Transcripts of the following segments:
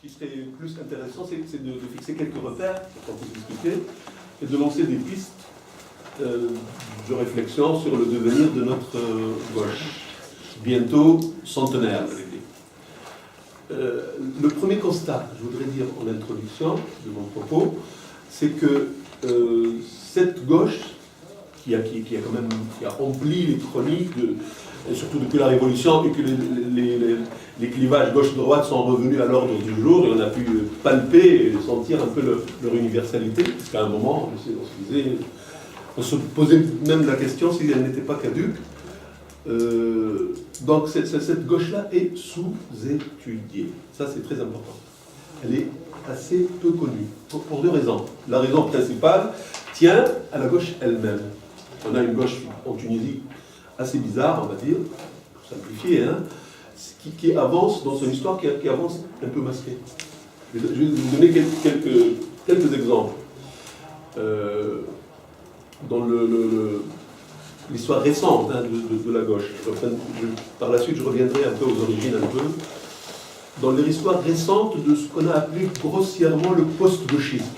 qui serait plus intéressant, c'est de fixer quelques repères, pour vous expliquer, et de lancer des pistes de réflexion sur le devenir de notre gauche, bientôt centenaire. Le premier constat, je voudrais dire en introduction de mon propos, c'est que cette gauche, qui a rempli les chroniques, et surtout depuis la Révolution, et que les clivages gauche-droite sont revenus à l'ordre du jour, et on a pu palper et sentir un peu leur universalité, parce qu'à un moment, on se posait même la question si elle n'était pas caduque. Donc cette gauche-là est sous-étudiée. Ça, c'est très important. Elle est assez peu connue, pour deux raisons. La raison principale tient à la gauche elle-même. On a une gauche en Tunisie assez bizarre, on va dire, pour simplifier, hein, qui avance dans son histoire, qui avance un peu masquée. Je vais vous donner quelques exemples. Dans l'histoire récente hein, de la gauche. Par la suite, je reviendrai un peu aux origines, un peu. Dans l'histoire récente de ce qu'on a appelé grossièrement le post-gauchisme,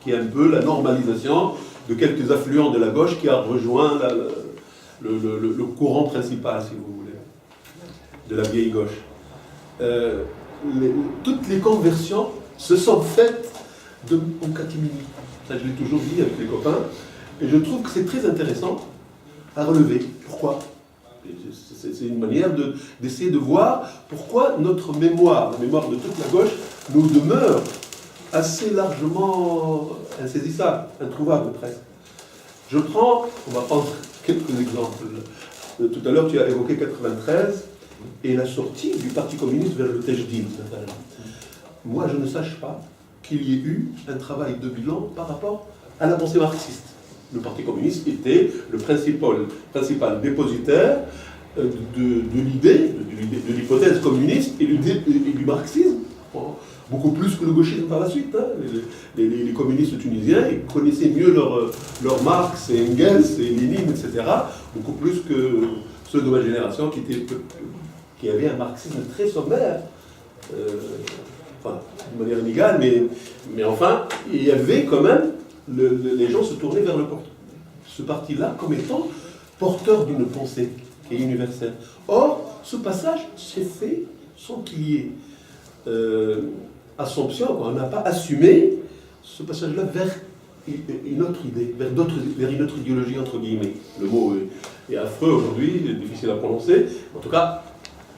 qui est un peu la normalisation de quelques affluents de la gauche qui a rejoint le courant principal, si vous voulez, de la vieille gauche. Toutes les conversions se sont faites en catimini. Ça, je l'ai toujours dit avec les copains. Et je trouve que c'est très intéressant à relever. Pourquoi ? C'est une manière d'essayer de voir pourquoi notre mémoire, la mémoire de toute la gauche, nous demeure assez largement insaisissable, introuvable presque. On va prendre quelques exemples. Tout à l'heure, tu as évoqué 93 et la sortie du Parti communiste vers le Tejdin. Moi, je ne sache pas qu'il y ait eu un travail de bilan par rapport à la pensée marxiste. Le Parti communiste était le principal dépositaire de l'idée, de l'hypothèse communiste et du marxisme, beaucoup plus que le gauchisme par la suite. Hein. Les communistes tunisiens ils connaissaient mieux leur Marx et Engels et Lénine, etc., beaucoup plus que ceux de ma génération qui avaient un marxisme très sommaire, de manière inégale, mais enfin, il y avait quand même les gens se tournaient vers ce parti-là comme étant porteur d'une pensée qui est universelle. Or, ce passage s'est fait sans qu'il y ait assomption, on n'a pas assumé ce passage-là vers une autre idée, vers une autre idéologie, entre guillemets. Le mot est affreux aujourd'hui, c'est difficile à prononcer. En tout cas,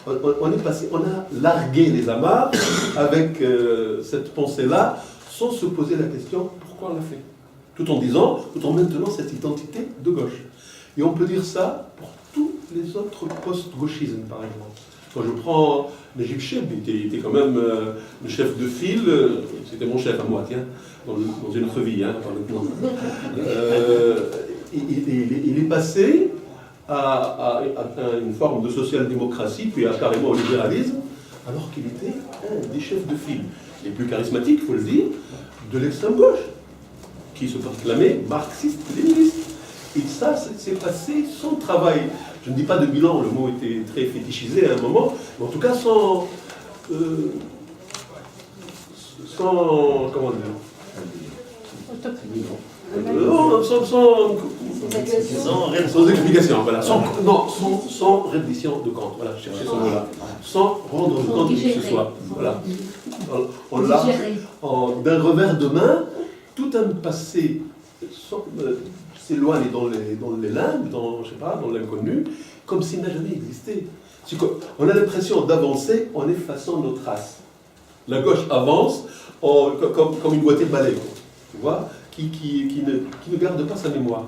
on a largué les amarres avec cette pensée-là, sans se poser la question pourquoi on l'a fait. Tout en maintenant cette identité de gauche. Et on peut dire ça pour tous les autres post-gauchismes, par exemple. Quand je prends Najib Cheb, il était quand même le chef de file, c'était mon chef à moi, tiens, dans une autre vie, hein, par il est passé à une forme de social-démocratie, puis carrément au libéralisme, alors qu'il était un des chefs de file les plus charismatiques, il faut le dire, de l'extrême gauche, qui se proclamait marxiste-léniniste. Et ça, c'est passé sans travail. Je ne dis pas de bilan, le mot était très fétichisé à un moment, mais en tout cas sans comment dire, sans explication, voilà, sans reddition de compte, voilà, je cherchais ce mot-là, sans rendre compte de qui que ce soit, voilà. On l'a, d'un revers de main, tout un passé s'éloigne dans les limbes, dans l'inconnu, comme s'il n'a jamais existé. On a l'impression d'avancer en effaçant nos traces. La gauche avance comme une boîtier de balai, tu vois, qui ne garde pas sa mémoire.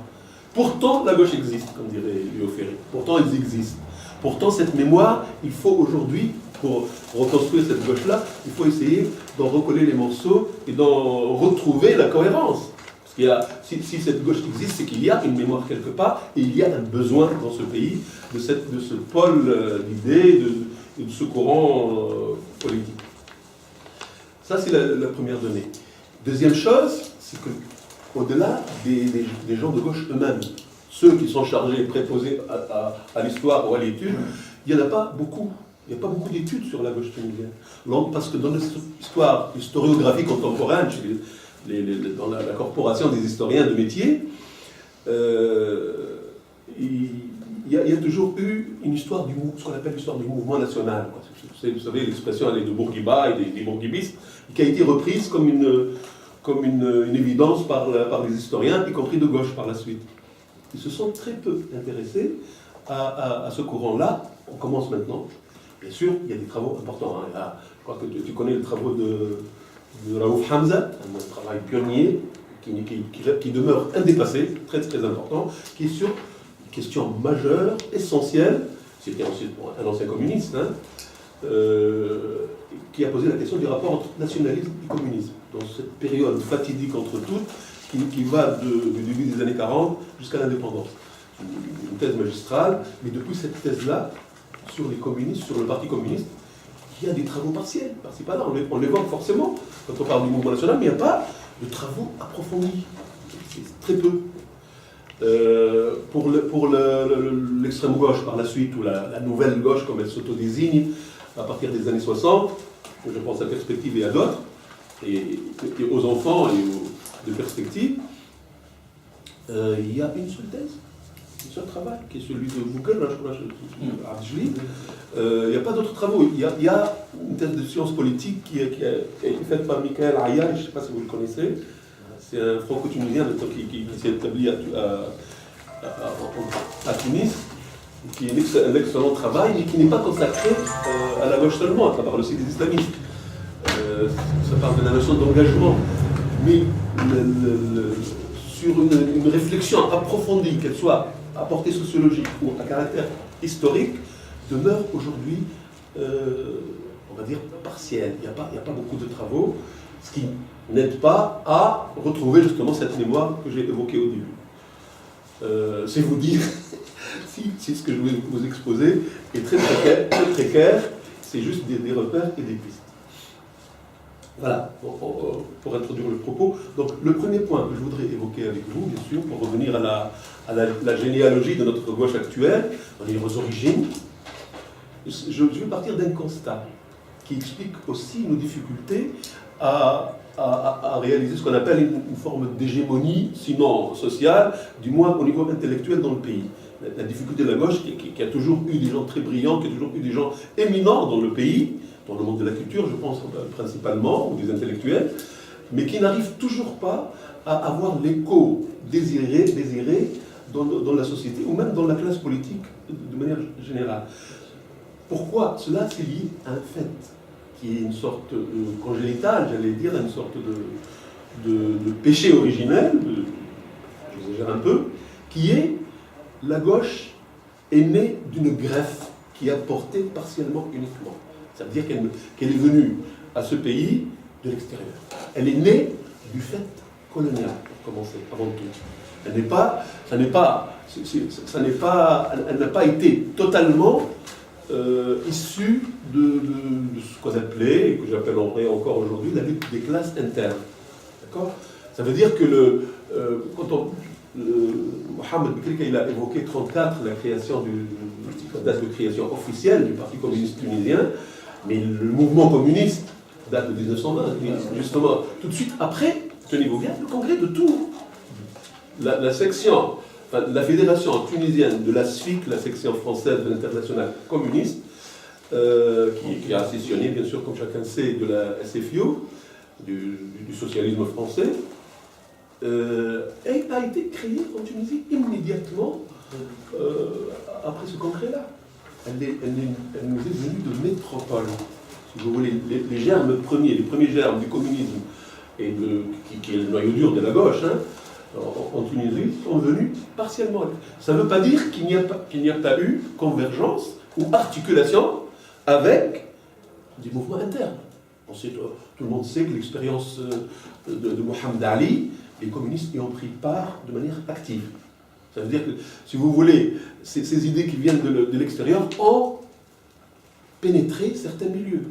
Pourtant, la gauche existe, comme dirait Léo Ferré. Pourtant, ils existent. Pourtant, cette mémoire, il faut aujourd'hui, pour reconstruire cette gauche-là, il faut essayer d'en recoller les morceaux et d'en retrouver la cohérence. Parce que si cette gauche existe, c'est qu'il y a une mémoire quelque part, et il y a un besoin dans ce pays de ce pôle d'idées, de ce courant politique. Ça, c'est la première donnée. Deuxième chose, c'est qu'au-delà des gens de gauche eux-mêmes, ceux qui sont chargés, préposés à l'histoire ou à l'étude, il n'y en a pas beaucoup Il n'y a pas beaucoup d'études sur la gauche tunisienne. Parce que dans l'histoire, l'historiographie contemporaine, dans la corporation des historiens de métier, il y a toujours eu une histoire ce qu'on appelle l'histoire du mouvement national. Vous savez, l'expression elle est de Bourguiba et des bourguibistes, qui a été reprise comme une évidence par les historiens, y compris de gauche par la suite. Ils se sont très peu intéressés à ce courant-là. On commence maintenant. Bien sûr, il y a des travaux importants. Hein. Je crois que tu connais les travaux de Raouf Hamza, un travail pionnier qui demeure indépassé, très très important, qui est sur une question majeure, essentielle. C'était ensuite un ancien communiste, hein, qui a posé la question du rapport entre nationalisme et communisme, dans cette période fatidique entre toutes, qui va du début des années 40 jusqu'à l'indépendance. Une thèse magistrale, mais depuis cette thèse-là, sur les communistes, sur le parti communiste, il y a des travaux partiels, par-ci par-là, on les voit forcément quand on parle du mouvement national, mais il n'y a pas de travaux approfondis, c'est très peu. Pour l'extrême gauche par la suite, ou la nouvelle gauche comme elle s'autodésigne à partir des années 60, je pense à Perspective et à d'autres, et aux enfants et de Perspective, il y a une seule thèse, un seul travail, qui est celui de Google, là, je crois, il n'y a pas d'autres travaux. Il y a une thèse de sciences politiques qui a été faite par Michael Aya, je ne sais pas si vous le connaissez. C'est un franco-tunisien qui s'est établi à Tunis, qui est un excellent travail, mais qui n'est pas consacré à la gauche seulement, à travers le site des islamistes. Ça parle de la notion d'engagement, mais sur une réflexion approfondie, qu'elle soit à portée sociologique ou à caractère historique, demeure aujourd'hui, on va dire, partielle. Il n'y a pas beaucoup de travaux, ce qui n'aide pas à retrouver justement cette mémoire que j'ai évoquée au début. C'est vous dire si ce que je vais vous exposer est très précaire, c'est juste des repères et des pistes. Voilà, pour introduire le propos. Donc, le premier point que je voudrais évoquer avec vous, bien sûr, pour revenir à la généalogie de notre gauche actuelle, aux origines, je vais partir d'un constat qui explique aussi nos difficultés à réaliser ce qu'on appelle une forme d'hégémonie, sinon sociale, du moins au niveau intellectuel dans le pays. La difficulté de la gauche, qui a toujours eu des gens très brillants, qui a toujours eu des gens éminents dans le pays, dans le monde de la culture, je pense principalement, ou des intellectuels, mais qui n'arrivent toujours pas à avoir l'écho désiré dans la société, ou même dans la classe politique de manière générale. Pourquoi? Cela, c'est lié à un fait qui est une sorte congénital, j'allais dire, une sorte de péché originel, j'exagère un peu, qui est la gauche est née d'une greffe qui a porté partiellement uniquement. C'est-à-dire qu'elle est venue à ce pays de l'extérieur. Elle est née du fait colonial, pour commencer, avant tout. Elle n'a pas été totalement issue de ce qu'on appelait, et que j'appellerais encore aujourd'hui, la lutte des classes internes. D'accord? Ça veut dire que Mohamed Bekri, il a évoqué 1934, la création la date de création officielle du Parti communiste tunisien, mais le mouvement communiste date de 1920, justement, tout de suite après, tenez-vous bien, le congrès de Tours. La section, la fédération tunisienne de la SFIC, la section française de l'internationale communiste, qui a sessionné, bien sûr, comme chacun sait, de la SFIO, du socialisme français, a été créée en Tunisie immédiatement après ce congrès-là. Elle nous est venue de métropole. Si vous voulez, les premiers germes du communisme, qui est le noyau dur de la gauche, hein, en Tunisie, sont venus partiellement. Ça ne veut pas dire qu'il n'y a pas eu convergence ou articulation avec des mouvements internes. Ensuite, tout le monde sait que l'expérience de Mohamed Ali, les communistes y ont pris part de manière active. Ça veut dire que, si vous voulez, ces idées qui viennent de l'extérieur ont pénétré certains milieux.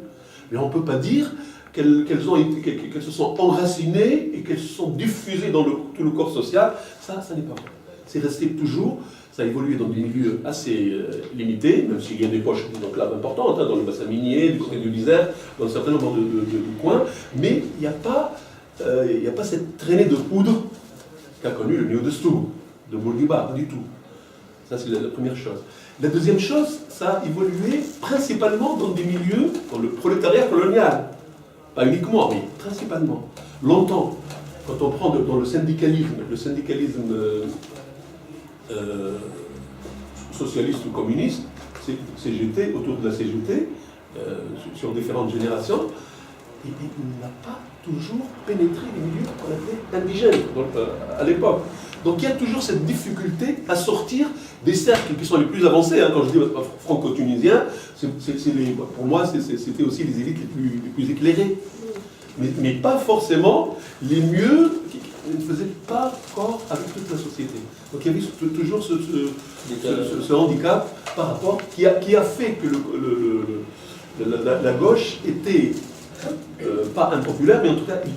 Mais on ne peut pas dire qu'elles se sont enracinées et qu'elles se sont diffusées dans tout le corps social. Ça n'est pas vrai. c'est resté toujours, ça a évolué dans des milieux assez limités, même s'il y a des poches d'enclaves importantes, hein, dans le bassin minier, du côté de l'Isère, dans un certain nombre de coins, mais il n'y a pas cette traînée de poudre qu'a connu le milieu de Stour, de Bourguiba, pas du tout. Ça, c'est la première chose. La deuxième chose, ça a évolué principalement dans des milieux, dans le prolétariat colonial. Pas uniquement, mais principalement. Longtemps, quand on prend dans le syndicalisme socialiste ou communiste, CGT, autour de la CGT, sur différentes générations, il n'a pas toujours pénétré les milieux qu'on appelait indigènes à l'époque. Donc il y a toujours cette difficulté à sortir des cercles qui sont les plus avancés. Hein. Quand je dis franco-tunisien, pour moi c'était aussi les élites les plus éclairées. Mais pas forcément les mieux qui ne faisaient pas corps avec toute la société. Donc il y avait toujours ce handicap par rapport qui a fait que la gauche était pas impopulaire, mais en tout cas il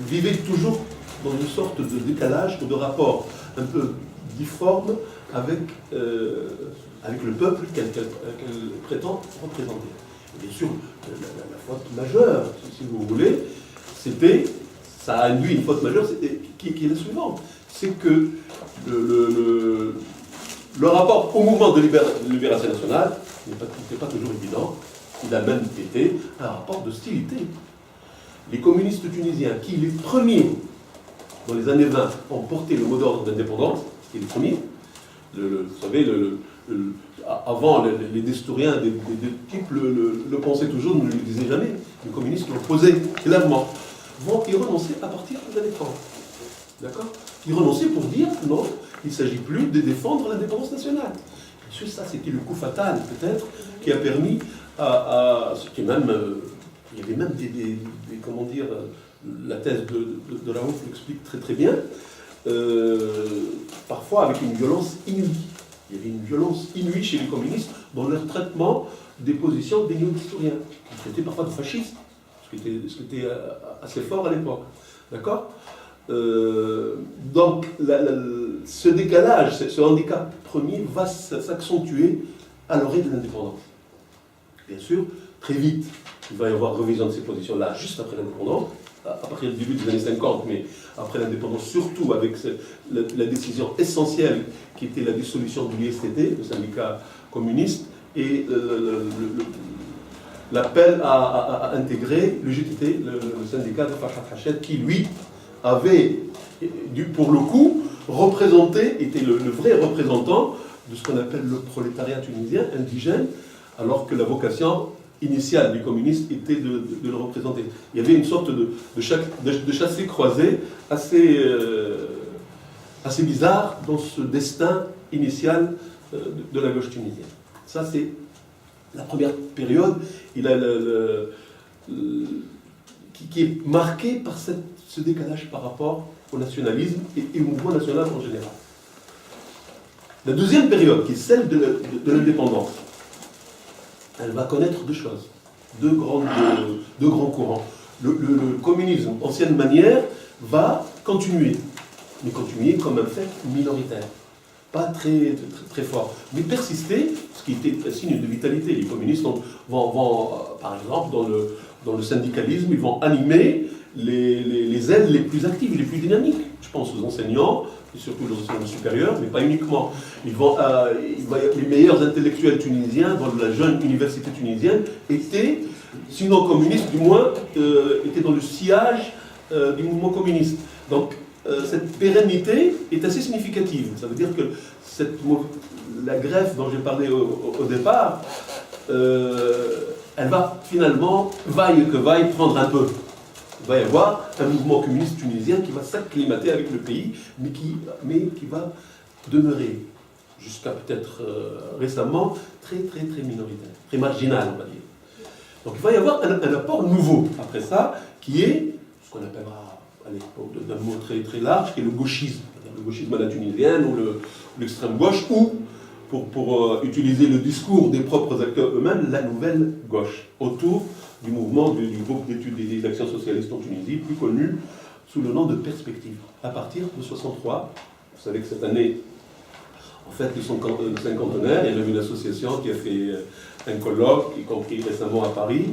vivait toujours dans une sorte de décalage ou de rapport un peu difforme avec le peuple qu'elle prétend représenter. Et bien sûr, la faute majeure, si vous voulez, ça a induit une faute majeure qui est la suivante. C'est que le rapport au mouvement de libération nationale n'était pas toujours évident. Il a même été un rapport d'hostilité. Les communistes tunisiens, qui les premiers, dans les années 20, ont porté le mot d'ordre d'indépendance, qui est les premiers, vous savez, avant, les destouriens des types le pensaient toujours, ne le disaient jamais. Les communistes l'opposaient clairement. Vont y renoncer à partir des années 30. D'accord ? Ils renonçaient pour dire non, il ne s'agit plus de défendre l'indépendance nationale. Bien sûr, ça, c'était le coup fatal, peut-être, qui a permis il y avait même comment dire, la thèse de Raouf l'explique très très bien, parfois avec une violence inouïe. Il y avait une violence inouïe chez les communistes dans leur traitement des positions des néo-historiens, qui traitaient parfois de fascistes, ce qui était assez fort à l'époque. D'accord ? Donc, ce décalage, ce handicap premier va s'accentuer à l'orée de l'indépendance. Bien sûr, très vite, il va y avoir révision de ces positions-là juste après l'indépendance, à partir du début des années 50, mais après l'indépendance, surtout avec la décision essentielle qui était la dissolution de l'ISTT, le syndicat communiste, et l'appel à intégrer le GTT, le syndicat de Farhat Hached, qui lui avait, pour le coup, était le vrai représentant de ce qu'on appelle le prolétariat tunisien, indigène, alors que la vocation initiale du communiste était de le représenter. Il y avait une sorte de chassé-croisé assez bizarre dans ce destin initial de la gauche tunisienne. Ça, c'est la première période qui est marquée par ce décalage par rapport au nationalisme et au mouvement national en général. La deuxième période, qui est celle de l'indépendance, elle va connaître deux choses, deux grands courants. Le communisme, ancienne manière, va continuer, mais continuer comme un fait minoritaire, pas très, très, très fort, mais persister, ce qui était un signe de vitalité. Les communistes vont par exemple, dans le syndicalisme, ils vont animer les ailes les plus actives, les plus dynamiques. Je pense aux enseignants, et surtout aux enseignants supérieurs, mais pas uniquement. Les meilleurs intellectuels tunisiens dans la jeune université tunisienne étaient, sinon communistes, du moins, étaient dans le sillage du mouvement communiste. Donc, cette pérennité est assez significative. Ça veut dire que la greffe dont j'ai parlé au départ, elle va finalement, vaille que vaille, prendre un peu. Il va y avoir un mouvement communiste tunisien qui va s'acclimater avec le pays, mais qui va demeurer, jusqu'à peut-être récemment, très très très minoritaire, très marginal, on va dire. Donc il va y avoir un apport nouveau après ça, qui est ce qu'on appellera, d'un mot très très large, qui est le gauchisme à la tunisienne, ou l'extrême gauche, ou, pour utiliser le discours des propres acteurs eux-mêmes, la nouvelle gauche, autour du mouvement du groupe d'études et d'actions socialistes en Tunisie, plus connu sous le nom de Perspective, à partir de 63, Vous savez que cette année, en fait, le cinquantenaire, il y a même une association qui a fait un colloque, y compris récemment à Paris.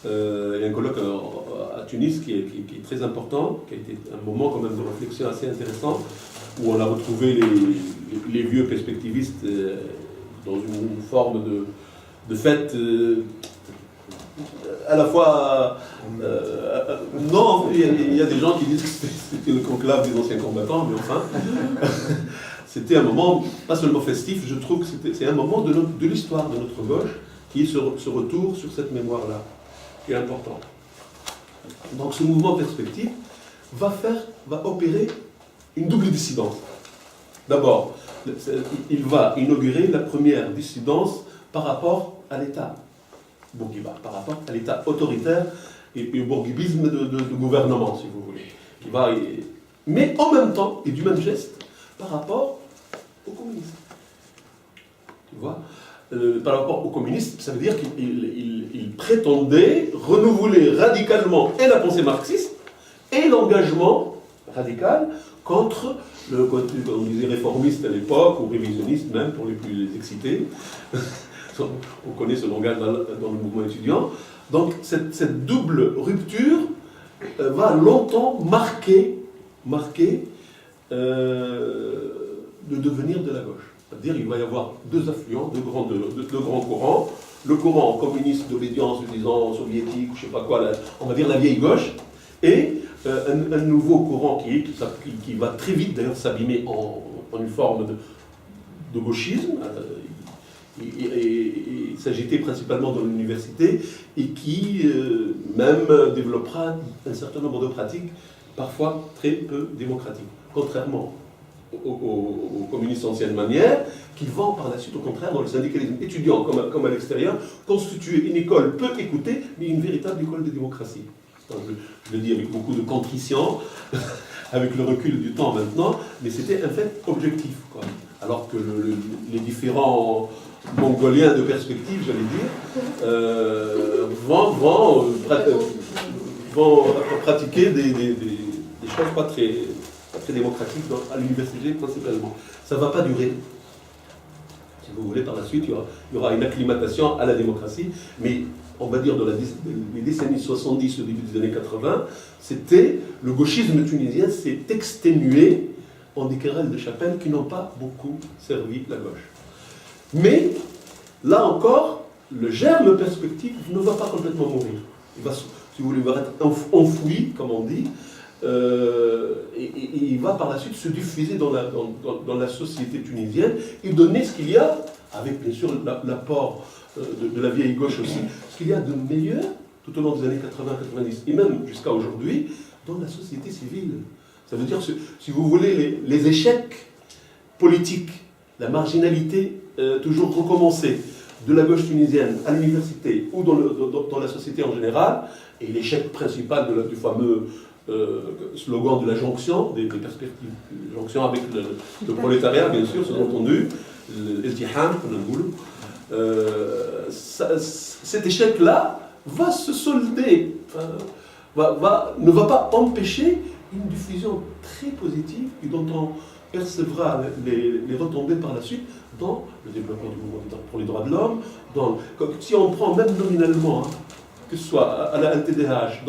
Il y a un colloque à Tunis qui est très important, qui a été un moment quand même de réflexion assez intéressant, où on a retrouvé les vieux perspectivistes dans une forme de fête à la fois... non, il y a des gens qui disent que c'était le conclave des anciens combattants, mais enfin... C'était un moment, pas seulement festif, je trouve que c'est un moment de l'histoire de notre gauche qui est ce retour sur cette mémoire-là, qui est important. Donc ce mouvement perspective va opérer une double dissidence. D'abord, il va inaugurer la première dissidence par rapport à l'État bourguiba, par rapport à l'État autoritaire et au bourguibisme de gouvernement, si vous voulez. Mais en même temps, et du même geste, par rapport aux communistes. Tu vois, par rapport aux communistes, ça veut dire qu'il prétendait renouveler radicalement et la pensée marxiste et l'engagement radical contre on disait réformiste à l'époque, ou révisionniste même pour les plus excités. On connaît ce langage dans le mouvement étudiant. Donc cette double rupture va longtemps marquer le devenir de la gauche. C'est-à-dire qu'il va y avoir deux affluents, deux grands courants. Le courant communiste d'obédience, disons soviétique, je ne sais pas quoi, on va dire la vieille gauche, et un nouveau courant qui va très vite d'ailleurs s'abîmer en une forme de gauchisme, et s'agiter principalement dans l'université, et qui même développera un certain nombre de pratiques parfois très peu démocratiques, contrairement aux communistes anciennes manières, qui vont par la suite, au contraire, dans le syndicalisme étudiant comme à l'extérieur, constituer une école peu écoutée, mais une véritable école de démocratie. Donc, je le dis avec beaucoup de contrition, avec le recul du temps maintenant, mais c'était un fait objectif, quoi. Alors que les différents mongoliens de perspective, j'allais dire, vont pratiquer des choses pas très démocratiques à l'université principalement. Ça ne va pas durer. Si vous voulez, par la suite, il y aura une acclimatation à la démocratie, mais on va dire dans les décennies 70 au début des années 80, le gauchisme tunisien s'est exténué en des querelles de chapelle qui n'ont pas beaucoup servi la gauche. Mais, là encore, le germe perspective ne va pas complètement mourir. Il va, si vous voulez, être enfoui, comme on dit, et il va par la suite se diffuser dans la société tunisienne et donner ce qu'il y a, avec bien sûr l'apport de la vieille gauche aussi, ce qu'il y a de meilleur tout au long des années 80-90 et même jusqu'à aujourd'hui dans la société civile. Ça veut dire, si vous voulez, les échecs politiques, la marginalité toujours recommencée de la gauche tunisienne à l'université ou dans la société en général, et l'échec principal du fameux slogan de la jonction, des perspectives de jonction avec le prolétariat, bien sûr, c'est entendu, l'Izdiham, cet échec-là va se solder, ne va pas empêcher une diffusion très positive et dont on percevra les retombées par la suite dans le développement du mouvement pour les droits de l'homme, si on prend même nominalement, que ce soit à la LTDH,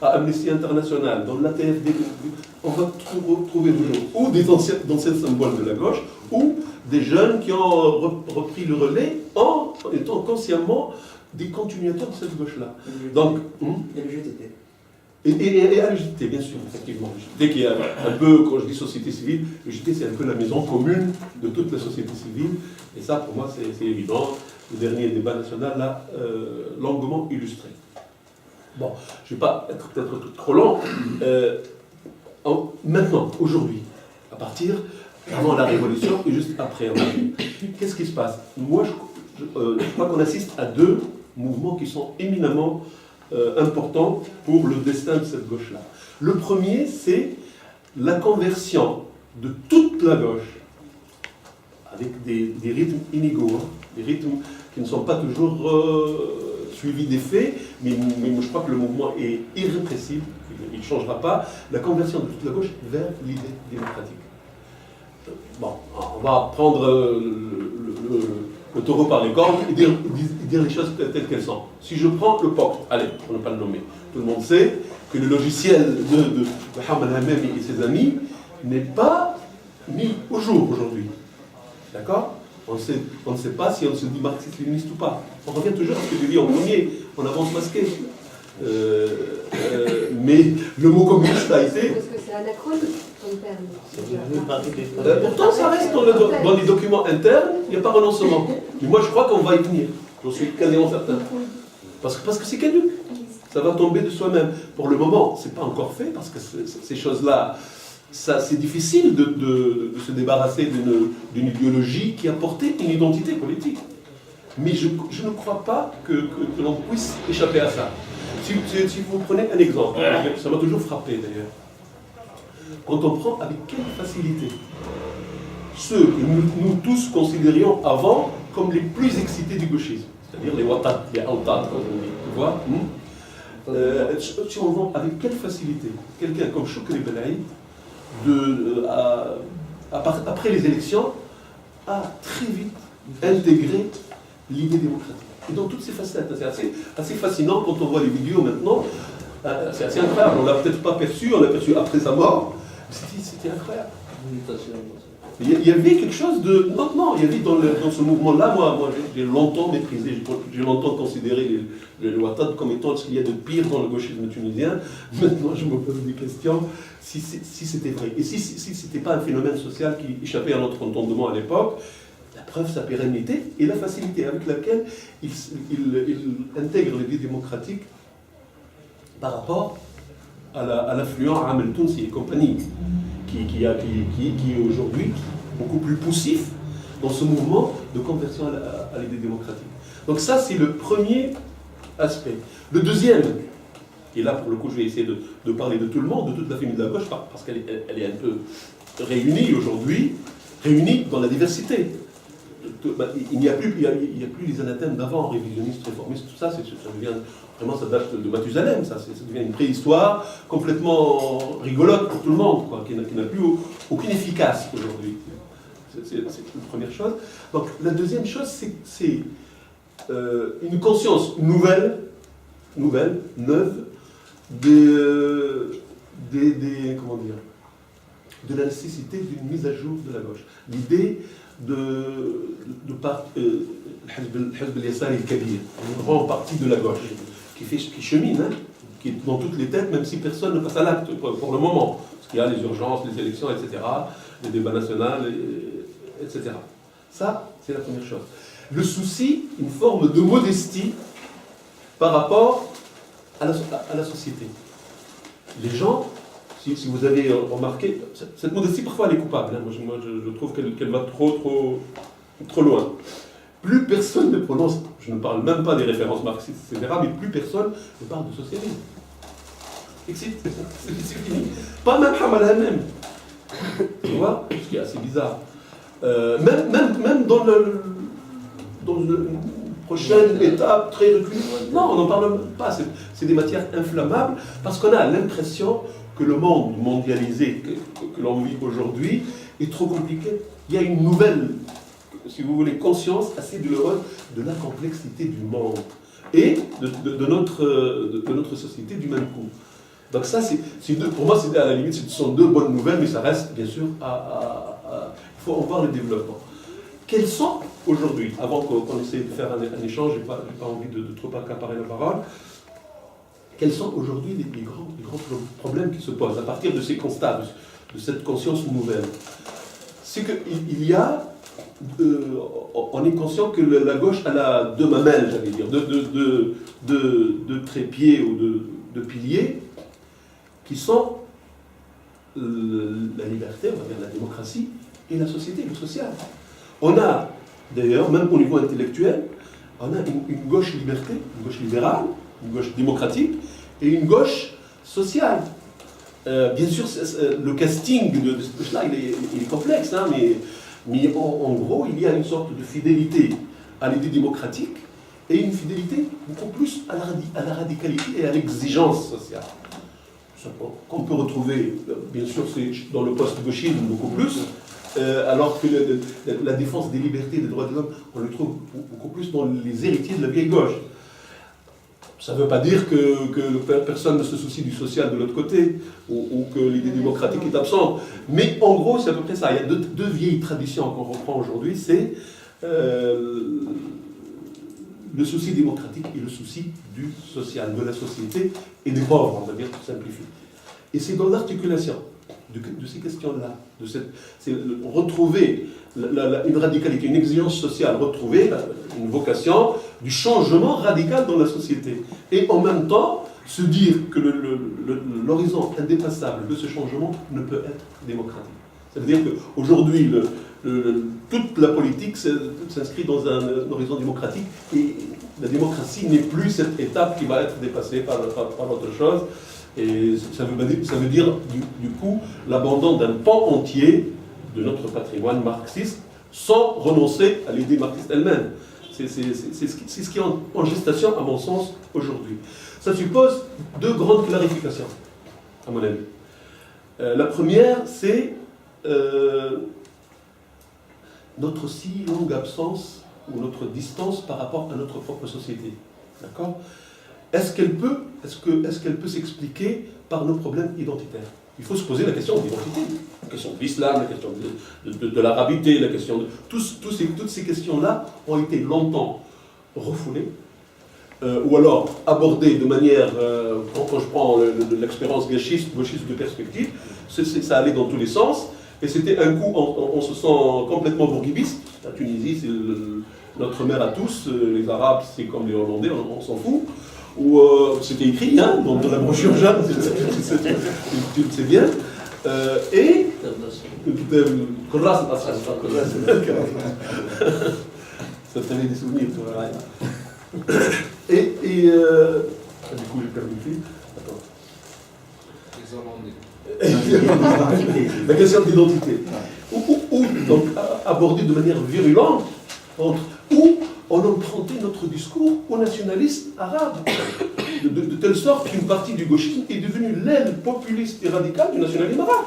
à Amnesty International, dans l'ATFD, on va trouver toujours ou des anciens symboles de la gauche, ou des jeunes qui ont repris le relais en étant consciemment des continuateurs de cette gauche-là. Donc, et le GTT. Et à l'UJT, bien sûr, effectivement. L'UJT qui est un peu, quand je dis société civile, l'UJT c'est un peu la maison commune de toute la société civile. Et ça, pour moi, c'est évident. Le dernier débat national l'a longuement illustré. Bon, je ne vais pas être peut-être trop long. Maintenant, aujourd'hui, à partir avant la Révolution et juste après, qu'est-ce qui se passe? Moi, je crois qu'on assiste à deux mouvements qui sont éminemment important pour le destin de cette gauche-là. Le premier, c'est la conversion de toute la gauche, avec des rythmes inégaux, des rythmes qui ne sont pas toujours suivis des faits, mais je crois que le mouvement est irrépressible, il ne changera pas, la conversion de toute la gauche vers l'idée démocratique. bon, on va prendre le taureau par les cornes et dire les choses telles qu'elles sont. Si je prends le POC, allez, pour ne pas le nommer, tout le monde sait que le logiciel de Mohamed Hamemi et ses amis n'est pas mis au jour aujourd'hui. D'accord ? On ne sait pas si on se dit marxiste-léniniste ou pas. On revient toujours à ce que j'ai dit en premier, on avance masqué. Mais le mot communiste a été... Parce que c'est anachronique, ton terme. Pourtant, ça reste dans les documents internes, il n'y a pas renoncement. Mais moi, je crois qu'on va y venir. J'en suis quasiment certain. Parce que c'est caduc. Ça va tomber de soi-même. Pour le moment, ce n'est pas encore fait, parce que ces choses-là, c'est difficile de se débarrasser d'une idéologie qui a porté une identité politique. Mais je ne crois pas que l'on puisse échapper à ça. Si vous prenez un exemple, ça m'a toujours frappé d'ailleurs. Quand on prend avec quelle facilité ceux que nous tous considérions avant comme les plus excités du gauchisme, c'est-à-dire les Ouattad, les Aoutad, comme on dit, tu vois, si on voit avec quelle facilité quelqu'un comme Choukri Belaïd, après les élections, a très vite intégré l'idée démocratique. Et dans toutes ces facettes, c'est assez fascinant quand on voit les vidéos maintenant, c'est assez incroyable, on ne l'a peut-être pas perçu, on l'a perçu après sa mort, c'était incroyable. Il y avait quelque chose de... Non, il y avait dans ce mouvement-là, moi j'ai longtemps méprisé, j'ai longtemps considéré le Ouattad comme étant ce qu'il y a de pire dans le gauchisme tunisien. Maintenant, je me pose des questions si c'était vrai. Et si ce n'était pas un phénomène social qui échappait à notre entendement à l'époque, la preuve, sa pérennité et la facilité avec laquelle il intègre l'idée démocratique par rapport à l'affluent Amel Tounsi et compagnie, qui est aujourd'hui beaucoup plus poussif dans ce mouvement de conversion à l'idée démocratique. Donc ça, c'est le premier aspect. Le deuxième, et là pour le coup je vais essayer de parler de tout le monde, de toute la famille de la gauche, parce qu'elle est un peu réunie aujourd'hui, réunie dans la diversité. Il n'y a plus les anathèmes d'avant, révisionnistes, réformistes, tout ça, ça devient, vraiment ça date de Mathusalem, ça devient une préhistoire complètement rigolote pour tout le monde, quoi, qui n'a plus aucune efficace aujourd'hui. C'est une première chose. Donc la deuxième chose, c'est une conscience neuve, comment dire, de la nécessité d'une mise à jour de la gauche. L'idée de Hizb al-Yassari al-Kabir, une grande partie de la gauche, qui chemine, hein, qui est dans toutes les têtes, même si personne ne passe à l'acte pour le moment. Parce qu'il y a les urgences, les élections, etc., les débats nationaux, etc. Ça, c'est la première chose. Le souci, une forme de modestie par rapport à la société. Les gens, si vous avez remarqué, cette modestie parfois elle est coupable. Hein. Moi je trouve qu'elle va trop loin. Plus personne ne prononce, je ne parle même pas des références marxistes, etc., mais plus personne ne parle de socialisme. C'est fini. Pas même Hamal Hamem. Tu vois, ce qui est assez bizarre. Même dans une prochaine étape très reculée. Non, on n'en parle même pas. C'est des matières inflammables parce qu'on a l'impression que le monde mondialisé que l'on vit aujourd'hui est trop compliqué. Il y a une nouvelle, si vous voulez, conscience assez douloureuse de la complexité du monde et de notre société du même coup. Donc ça, pour moi, à la limite, ce sont deux bonnes nouvelles, mais ça reste, bien sûr, il faut en voir le développement. Quels sont, aujourd'hui, avant qu'on essaie de faire un échange, je n'ai pas envie de trop accaparer la parole, quels sont aujourd'hui les grands problèmes qui se posent à partir de ces constats, de cette conscience nouvelle? C'est qu'il y a, on est conscient que la gauche, elle a deux mamelles, j'allais dire, deux trépieds ou de piliers, qui sont la liberté, on va dire la démocratie, et la société, le social. On a, d'ailleurs, même au niveau intellectuel, on a une gauche liberté, une gauche libérale, une gauche démocratique, et une gauche sociale. Bien sûr, le casting de cette gauche-là, il est complexe, hein, mais en gros, il y a une sorte de fidélité à l'idée démocratique, et une fidélité beaucoup plus à la radicalité et à l'exigence sociale. Qu'on peut retrouver, bien sûr, c'est dans le post-gauchisme beaucoup plus, alors que la défense des libertés et des droits de l'homme, on le trouve beaucoup plus dans les héritiers de la vieille gauche. Ça ne veut pas dire que personne ne se soucie du social de l'autre côté, ou que l'idée démocratique est absente. Mais en gros, c'est à peu près ça. Il y a deux vieilles traditions qu'on reprend aujourd'hui, c'est le souci démocratique et le souci du social, de la société et des pauvres, on va dire, pour simplifier. Et c'est dans l'articulation de ces questions-là, retrouver une radicalité, une exigence sociale, retrouver une vocation du changement radical dans la société. Et en même temps, se dire que l'horizon indépassable de ce changement ne peut être démocratique. C'est-à-dire qu'aujourd'hui, toute la politique s'inscrit dans un horizon démocratique et la démocratie n'est plus cette étape qui va être dépassée par autre chose. Et ça veut dire du coup l'abandon d'un pan entier de notre patrimoine marxiste sans renoncer à l'idée marxiste elle-même. C'est ce qui est en gestation, à mon sens, aujourd'hui. Ça suppose deux grandes clarifications, à mon avis. La première, c'est notre si longue absence ou notre distance par rapport à notre propre société. D'accord ? Est-ce qu'elle peut s'expliquer par nos problèmes identitaires ? Il faut se poser la question de l'identité, la question de l'islam, la question de l'arabité, la question de... Toutes ces questions-là ont été longtemps refoulées, ou alors abordées de manière... quand je prends l'expérience gauchiste de perspective, ça allait dans tous les sens, et c'était un coup, on se sent complètement bourguibiste. La Tunisie, c'est notre mère à tous, les Arabes, c'est comme les Hollandais, on s'en fout. Ou c'était écrit dans la brochure Jeanne, tu le sais bien. Et ça te met des souvenirs, toi. Et du coup, j'ai perdu le fil. La question d'identité. Ou donc abordée de manière virulente, où on empruntait notre discours aux nationalistes arabes, de telle sorte qu'une partie du gauchisme est devenue l'aile populiste et radicale du nationalisme arabe.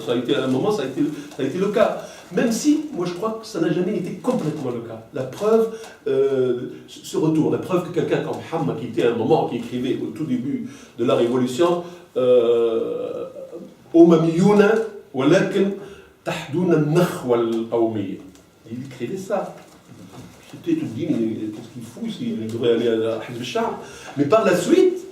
Ça a été, à un moment, ça a été le cas. Même si, moi je crois que ça n'a jamais été complètement le cas. La preuve, ce retour, la preuve que quelqu'un comme Hamma, qui était à un moment, qui écrivait au tout début de la Révolution, Omamiyuna, walakin tahduna nakhwa al-qawmiyya. Il écrivait ça. Tu te dis, mais qu'est-ce qu'il fout ici? Il devrait aller à Hizb al-Sha'b. Mais par la suite,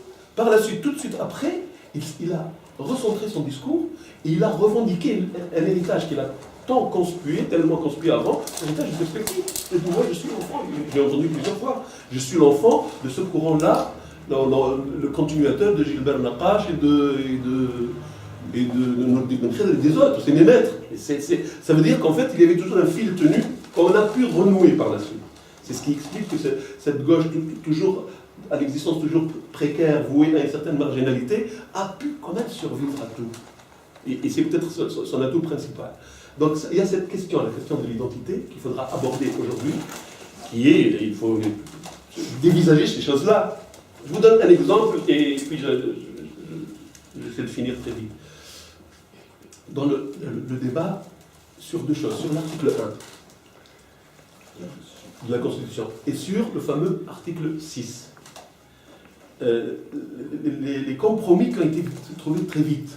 tout de suite après, il a recentré son discours et il a revendiqué un héritage qu'il a tant conspué, tellement conspué avant, un héritage de perspective. Moi, je suis l'enfant, j'ai entendu plusieurs fois, je suis l'enfant de ce courant-là, le continuateur de Gilbert Naqash et des autres, c'est mes maîtres. Ça veut dire qu'en fait, il y avait toujours un fil tenu qu'on a pu renouer par la suite. C'est ce qui explique que cette gauche, toujours à l'existence toujours précaire, vouée à une certaine marginalité, a pu quand même survivre à tout. Et c'est peut-être son atout principal. Donc il y a cette question, la question de l'identité, qu'il faudra aborder aujourd'hui, qui est, il faut dévisager ces choses-là. Je vous donne un exemple, et puis j'essaie de finir très vite. Dans le débat sur deux choses, sur l'article 1 de la Constitution et sur le fameux article 6. Les compromis qui ont été trouvés très vite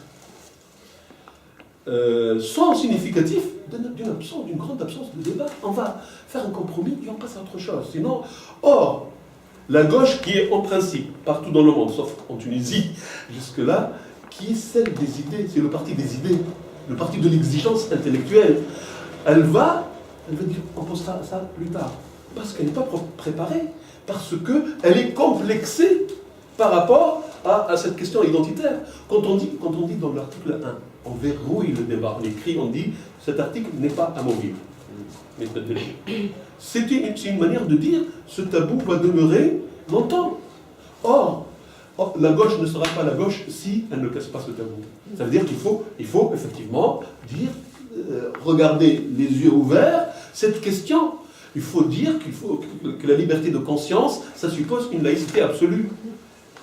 sont significatifs d'une grande absence de débat. On va faire un compromis et on passe à autre chose. Sinon, or, la gauche qui est en principe partout dans le monde, sauf en Tunisie jusque-là, qui est celle des idées, c'est le parti des idées, le parti de l'exigence intellectuelle. Elle va dire on posera ça plus tard. Parce qu'elle n'est pas préparée, parce qu'elle est complexée par rapport à cette question identitaire. Quand on dit dans l'article 1, on verrouille le débat, on écrit, on dit cet article n'est pas amovible. C'est une manière de dire ce tabou va demeurer longtemps. Or, la gauche ne sera pas la gauche si elle ne casse pas ce tabou. Ça veut dire qu'il faut effectivement dire, regarder les yeux ouverts cette question. Il faut dire que la liberté de conscience, ça suppose une laïcité absolue.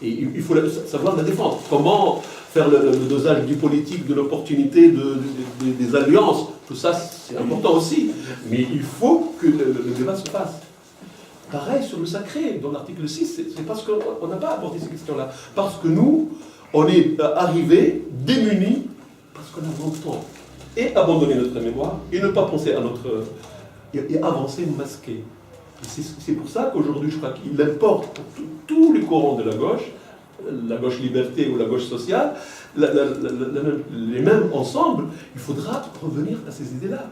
Et il faut savoir la défendre. Comment faire le dosage du politique, de l'opportunité, des alliances Tout ça, c'est important aussi. Mais il faut que le débat se fasse. Pareil sur le sacré, dans l'article 6, c'est parce qu'on n'a pas abordé ces questions-là. Parce que nous, on est arrivés démunis, parce qu'on a longtemps et abandonné notre mémoire, et ne pas penser à notre... et avancer masqué. C'est pour ça qu'aujourd'hui, je crois qu'il importe pour tous les courants de la gauche liberté ou la gauche sociale, les mêmes ensemble, il faudra revenir à ces idées-là.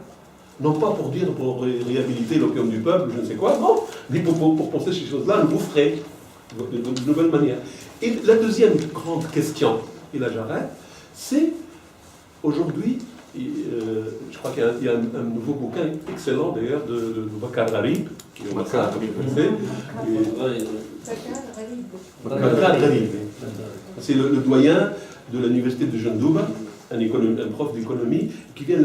Non pas pour dire, pour réhabiliter l'opium du peuple, je ne sais quoi, non, mais pour penser ces choses-là, nous frais, de nouvelles manières. Et la deuxième grande question, et là j'arrête, c'est aujourd'hui, je crois qu'il y a un nouveau bouquin excellent d'ailleurs de Bakar Gharib, qui est Bakar Gharib. C'est le doyen de l'université de Jandouba, un prof d'économie, qui vient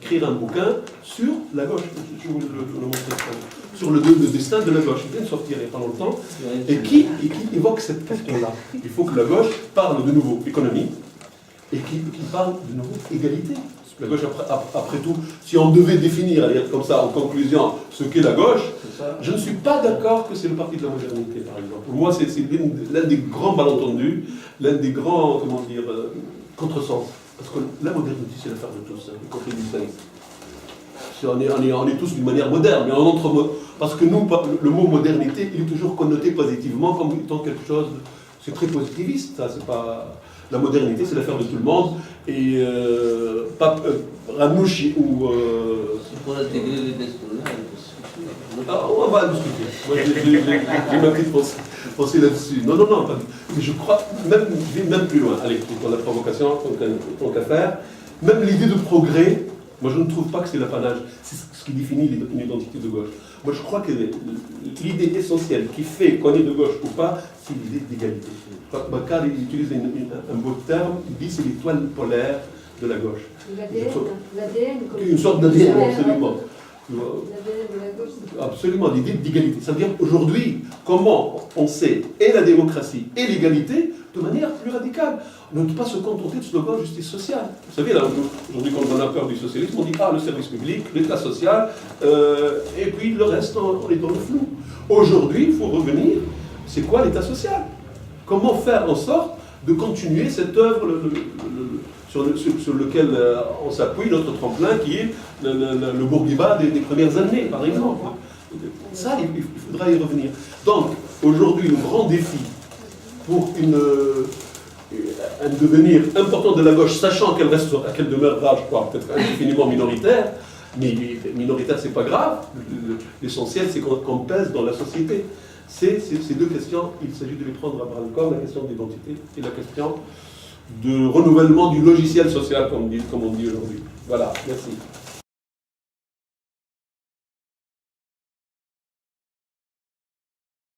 écrire un bouquin sur la gauche, sur le destin de la gauche. Il vient de sortir il n'y a pas longtemps, et qui évoque cette question-là. Il faut que la gauche parle de nouveau économie, et qu'il parle de nouveau égalité. La gauche, après tout, si on devait définir, comme ça, en conclusion, ce qu'est la gauche, je ne suis pas d'accord que c'est le parti de la modernité, par exemple. Pour moi, c'est l'un des grands malentendus, l'un des grands, comment dire, contresens. Parce que la modernité, c'est l'affaire de tous, y compris du islamisme. On est tous d'une manière moderne, mais parce que nous, le mot modernité, il est toujours connoté positivement comme étant quelque chose, c'est très positiviste, ça, c'est pas... La modernité, c'est l'affaire de tout le monde, et Ranouchi ou... C'est pour intégrer les despots-là. On va discuter. Moi, j'ai ma petite pensée là-dessus. Non, mais je crois, je vais même plus loin. Allez, pour la provocation, tant qu'à faire, même l'idée de progrès, moi je ne trouve pas que c'est l'apanage, c'est ce qui définit une identité de gauche. Moi je crois que l'idée essentielle qui fait qu'on est de gauche ou pas, c'est l'idée d'égalité. Bakar il utilise un beau terme, il dit c'est l'étoile polaire de la gauche. L'ADN. Une sorte d'ADN, absolument. L'ADN de la gauche. Absolument, l'idée d'égalité. Ça veut dire aujourd'hui, comment on sait et la démocratie et l'égalité de manière plus radicale. On ne peut pas se contenter de slogan justice sociale. Vous savez, là, aujourd'hui, quand on a peur du socialisme, on dit le service public, l'État social, et puis le reste, on est dans le flou. Aujourd'hui, il faut revenir, c'est quoi l'État social? Comment faire en sorte de continuer cette œuvre sur lequel on s'appuie, notre tremplin, qui est le Bourguiba des premières années, par exemple. Ça, il faudra y revenir. Donc, aujourd'hui, le grand défi pour un devenir important de la gauche, sachant qu'elle demeurera, je crois, peut-être indéfiniment minoritaire, mais minoritaire, c'est pas grave. L'essentiel, c'est qu'on pèse dans la société. Ces deux questions, il s'agit de les prendre à bras le corps, la question de l'identité et la question de renouvellement du logiciel social, comme on dit aujourd'hui. Voilà, merci.